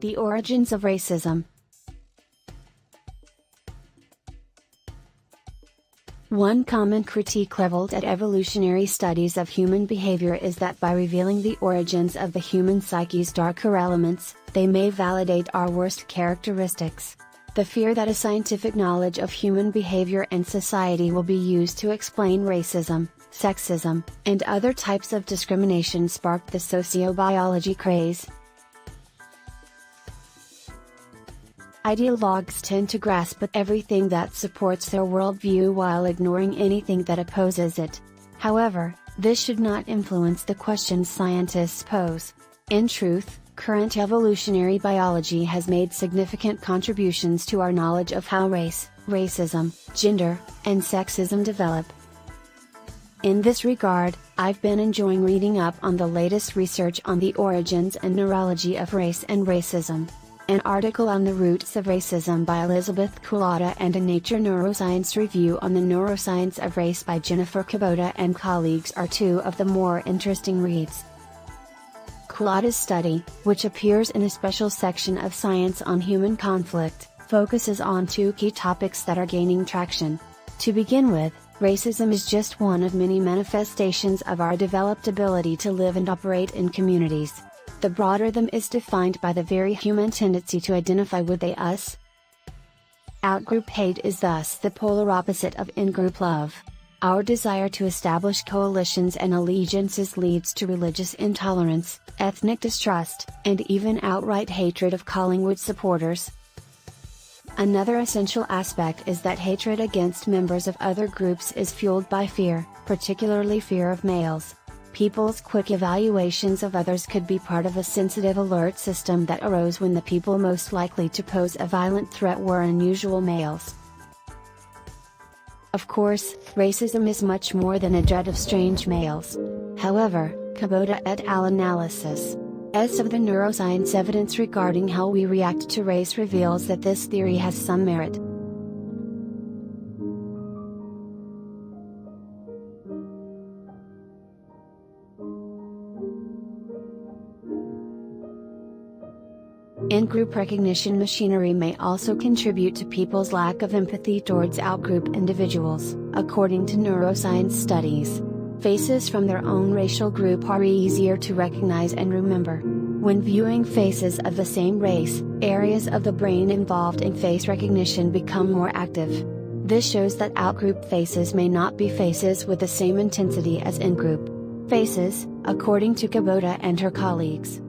The origins of racism. One common critique leveled at evolutionary studies of human behavior is that by revealing the origins of the human psyche's darker elements, they may validate our worst characteristics. The fear that a scientific knowledge of human behavior and society will be used to explain racism, sexism, and other types of discrimination sparked the sociobiology craze. Ideologues tend to grasp at everything that supports their worldview while ignoring anything that opposes it. However, this should not influence the questions scientists pose. In truth, current evolutionary biology has made significant contributions to our knowledge of how race, racism, gender, and sexism develop. In this regard, I've been enjoying reading up on the latest research on the origins and neurology of race and racism. An article on the roots of racism by Elizabeth Kulata and a Nature Neuroscience review on the neuroscience of race by Jennifer Kubota and colleagues are two of the more interesting reads. Kulata's study, which appears in a special section of Science on Human Conflict, focuses on two key topics that are gaining traction. To begin with, racism is just one of many manifestations of our developed ability to live and operate in communities. The broader them is defined by the very human tendency to identify with they us. Out-group hate is thus the polar opposite of in-group love. Our desire to establish coalitions and allegiances leads to religious intolerance, ethnic distrust, and even outright hatred of Collingwood supporters. Another essential aspect is that hatred against members of other groups is fueled by fear, particularly fear of males. People's quick evaluations of others could be part of a sensitive alert system that arose when the people most likely to pose a violent threat were unusual males. Of course, racism is much more than a dread of strange males. However, Kubota et al. Analysis of the neuroscience evidence regarding how we react to race reveals that this theory has some merit. In-group recognition machinery may also contribute to people's lack of empathy towards out-group individuals, according to neuroscience studies. Faces from their own racial group are easier to recognize and remember. When viewing faces of the same race, areas of the brain involved in face recognition become more active. This shows that out-group faces may not be faces with the same intensity as in-group faces, according to Kubota and her colleagues.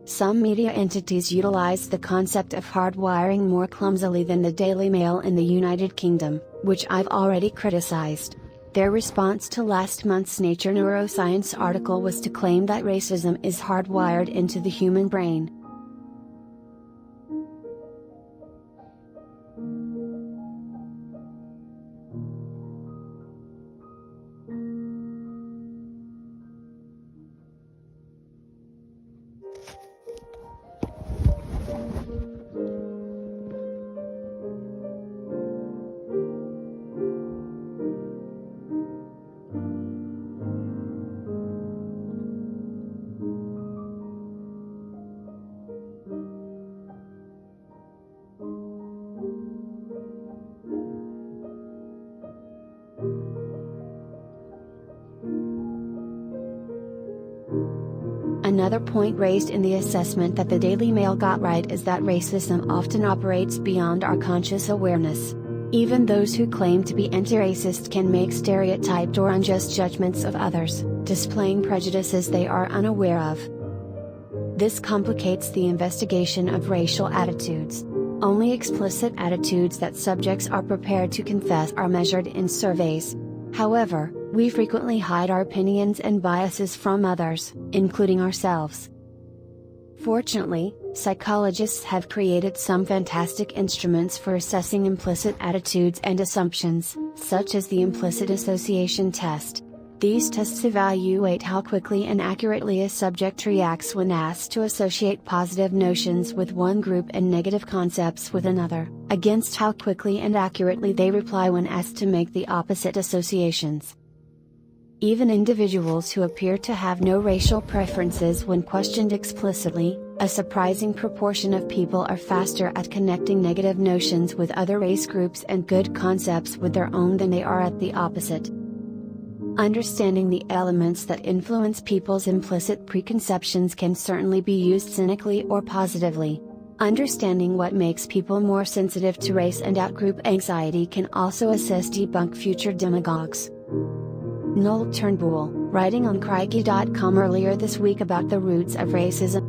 Some media entities utilize the concept of hardwiring more clumsily than the Daily Mail in the United Kingdom, which I've already criticized. Their response to last month's Nature Neuroscience article was to claim that racism is hardwired into the human brain. Another point raised in the assessment that the Daily Mail got right is that racism often operates beyond our conscious awareness. Even those who claim to be anti-racist can make stereotyped or unjust judgments of others, displaying prejudices they are unaware of. This complicates the investigation of racial attitudes. Only explicit attitudes that subjects are prepared to confess are measured in surveys. However, we frequently hide our opinions and biases from others, including ourselves. Fortunately, psychologists have created some fantastic instruments for assessing implicit attitudes and assumptions, such as the implicit association test. These tests evaluate how quickly and accurately a subject reacts when asked to associate positive notions with one group and negative concepts with another, against how quickly and accurately they reply when asked to make the opposite associations. Even individuals who appear to have no racial preferences when questioned explicitly, a surprising proportion of people are faster at connecting negative notions with other race groups and good concepts with their own than they are at the opposite. Understanding the elements that influence people's implicit preconceptions can certainly be used cynically or positively. Understanding what makes people more sensitive to race and outgroup anxiety can also assist debunk future demagogues. Noel Turnbull, writing on Crikey.com earlier this week about the roots of racism.